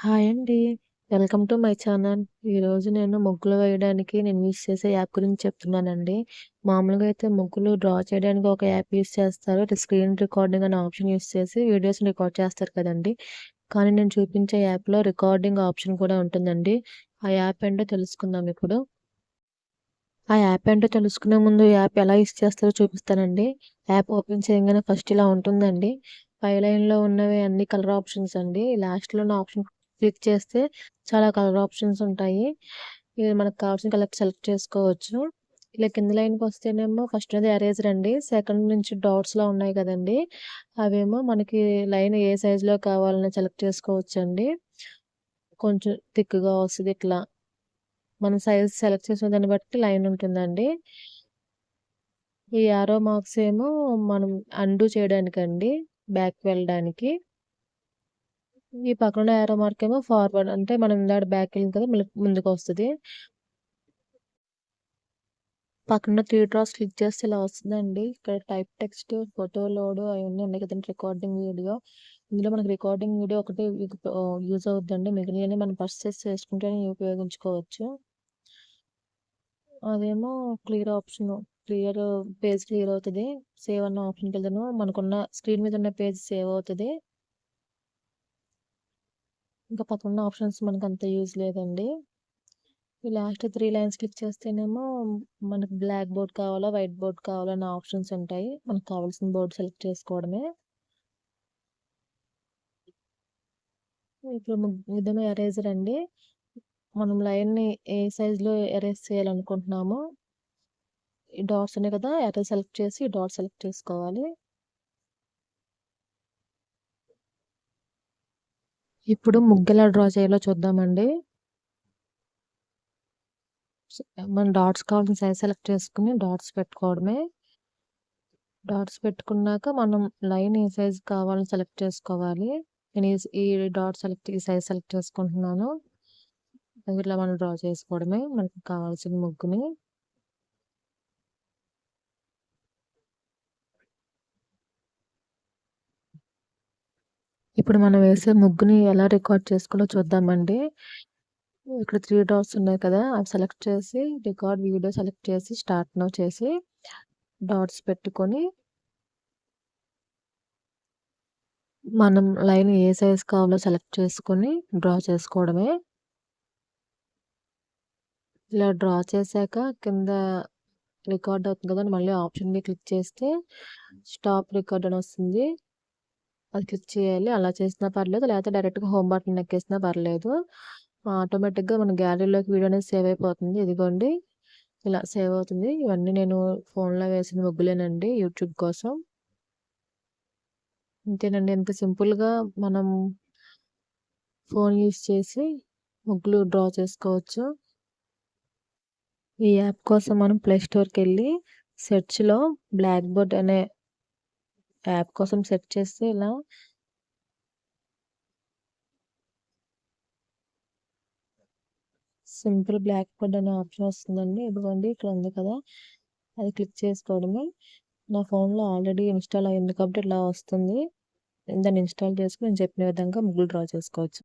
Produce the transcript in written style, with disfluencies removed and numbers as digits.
Hi అండి. Welcome to my channel. ఈరోజు నేను ముగ్గులు వేయడానికి యూజ్ చేసే యాప్ గురించి చెప్తున్నానండి. మామూలుగా అయితే ముగ్గులు డ్రా చేయడానికి ఒక యాప్ యూజ్ చేస్తారు. స్క్రీన్ రికార్డింగ్ అనే ఆప్షన్ యూజ్ చేసి వీడియోస్‌ని రికార్డ్ చేస్తారు కదండీ! కానీ నేను చూపించే యాప్‌లో రికార్డింగ్ ఆప్షన్ కూడా ఉంటుందండి. ఆ యాప్ ఏంటో తెలుసుకుందాం ఇప్పుడు. ఆ యాప్ ఏంటో తెలుసుకునే ముందు యాప్ ఎలా యూజ్ చేస్తారో చూపిస్తానండి. యాప్ ఓపెన్ చేయంగానే ఫస్ట్ ఇలా ఉంటుందండి. పై లైన్‌లో ఉన్నవి అన్ని కలర్ ఆప్షన్స్ అండి. లాస్ట్‌లో ఉన్న ఆప్షన్ క్లిక్ చేస్తే చాలా కలర్ ఆప్షన్స్ ఉంటాయి. ఇది మనకు కావాల్సిన కలర్ సెలెక్ట్ చేసుకోవచ్చు. ఇలా కింద లైన్‌కొస్తేనేమో ఫస్ట్‌ది ఎరేజర్ అండి. సెకండ్ నుంచి డాట్స్‌లా ఉన్నాయి కదండీ! అవేమో మనకి లైన్ ఏ సైజులో కావాలని సెలెక్ట్ చేసుకోవచ్చండి. కొంచెం థిక్‌గా వస్తది ఇట్లా. మనం సైజ్ సెలెక్ట్ చేసిన దాన్ని బట్టి లైన్ ఉంటుందండి. ఈ యారో మార్క్స్ ఏమో మనం అన్‌డూ చేయడానికండి. బ్యాక్‌కి వెళ్ళడానికి. ఈ పక్కన యారో మార్క్ ఏమో ఫార్వర్డ్ అంటే మనం ఇందాక బ్యాక్‌కెళ్ళింది కదా! మళ్ళీ ముందుకొస్తది. పక్కన 3 డాట్స్ క్లిక్ చేస్తే ఇలా వస్తదండి. ఇక్కడ టైప్ టెక్స్ట్, ఫోటో లోడ్ అయన్నీ ఉన్నాయి కదండీ! Recording video. ఇందులో మనకి రికార్డింగ్ వీడియో ఒకటే యూజ్ అవుద్దండి. మిగిలినయన్ని మనం పర్చేస్ చేసుకుంటేనే ఉపయోగించుకోవచ్చు. అదేమో క్లియర్ ఆప్షను. పేజ్ క్లియర్ అవుతది. సేవ్ అన్న ఆప్షన్‌కెళ్తాను. మనకున్న స్క్రీన్ మీద ఉన్న పేజ్ సేవ్ అవుతది. ఇంకా పక్కనున్న ఆప్షన్స్ మనకంత యూజ్ లేదండి. ఈ లాస్ట్ 3 లైన్స్ క్లిక్ చేస్తేనేమో మనకు బ్లాక్ బోర్డ్ కావాలా, వైట్ బోర్డ్ కావాలా అన్న ఆప్షన్స్ ఉంటాయి. మనకు కావాల్సిన బోర్డ్ సెలెక్ట్ చేసుకోవడమే. ఇప్పుడు ఇదేమో ఎరేజర్ అండి. మనం లైన్‌ని ఏ సైజ్‌లో ఎరేజ్ చేయాలనుకుంటున్నామో ఈ డాట్స్ ఉన్నాయి కదా! ఎరేజ్ సెలెక్ట్ చేసి ఈ డాట్ సెలెక్ట్ చేసుకోవాలి. ఇప్పుడు ముగ్గెలా డ్రా చేయాలో చూద్దామండి. మన డాట్స్ కావాల్సిన సైజ్ సెలెక్ట్ చేసుకొని డాట్స్ పెట్టుకోవడమే. డాట్స్ పెట్టుకున్నాక మనం లైన్ ఏ సైజ్ కావాలని సెలెక్ట్ చేసుకోవాలి. నేను ఈ ఈ సైజ్ సెలెక్ట్ చేసుకుంటున్నాను. ఇట్లా మనం డ్రా చేసుకోవడమే మనకు కావాల్సిన ముగ్గుని. ఇప్పుడు మనం వేసే ముగ్గుని ఎలా రికార్డ్ చేసుకోవాలో చూద్దామండి. ఇక్కడ 3 డాట్స్ ఉన్నాయి కదా! అవి సెలెక్ట్ చేసి రికార్డ్ వీడియో సెలెక్ట్ చేసి స్టార్ట్ నౌ చేసి డాట్స్ పెట్టుకొని మనం లైన్ ఏ సైజ్ కావాలో సెలెక్ట్ చేసుకొని డ్రా చేసుకోవడమే. ఇలా డ్రా చేశాక కింద రికార్డ్ అవుతుంది కదా! మళ్ళీ ఆప్షన్ మీద క్లిక్ చేస్తే స్టాప్ రికార్డ్ అని వస్తుంది. అది క్లిక్ చేయాలి. అలా చేసినా పర్లేదు. లేకపోతే డైరెక్ట్‌గా హోమ్ బటన్ నొక్కేసినా పర్లేదు. ఆటోమేటిక్‌గా మన గ్యాలరీలోకి వీడియో అనేది సేవ్ అయిపోతుంది. ఇదిగోండి ఇలా సేవ్ అవుతుంది. ఇవన్నీ నేను ఫోన్‌లో వేసిన ముగ్గులేనండి యూట్యూబ్ కోసం. అంతేనండి. ఎంత సింపుల్‌గా మనం ఫోన్ యూజ్ చేసి ముగ్గులు డ్రా చేసుకోవచ్చు. ఈ యాప్ కోసం మనం ప్లే స్టోర్‌కెళ్ళి సెర్చ్‌లో బ్లాక్ బోర్డ్ అనే యాప్ కోసం సెర్చ్ చేస్తే ఇలా సింపుల్ బ్లాక్ బోర్డ్ అనే ఆప్షన్ వస్తుందండి. ఇదిగోండి ఇక్కడ ఉంది కదా! అది క్లిక్ చేసుకోవడమే. నా ఫోన్‌లో ఆల్రెడీ ఇన్‌స్టాల్ అయింది కాబట్టి ఇలా వస్తుంది. దాన్ని ఇన్‌స్టాల్ చేసుకొని నేను చెప్పిన విధంగా ముగ్గులు డ్రా చేసుకోవచ్చు.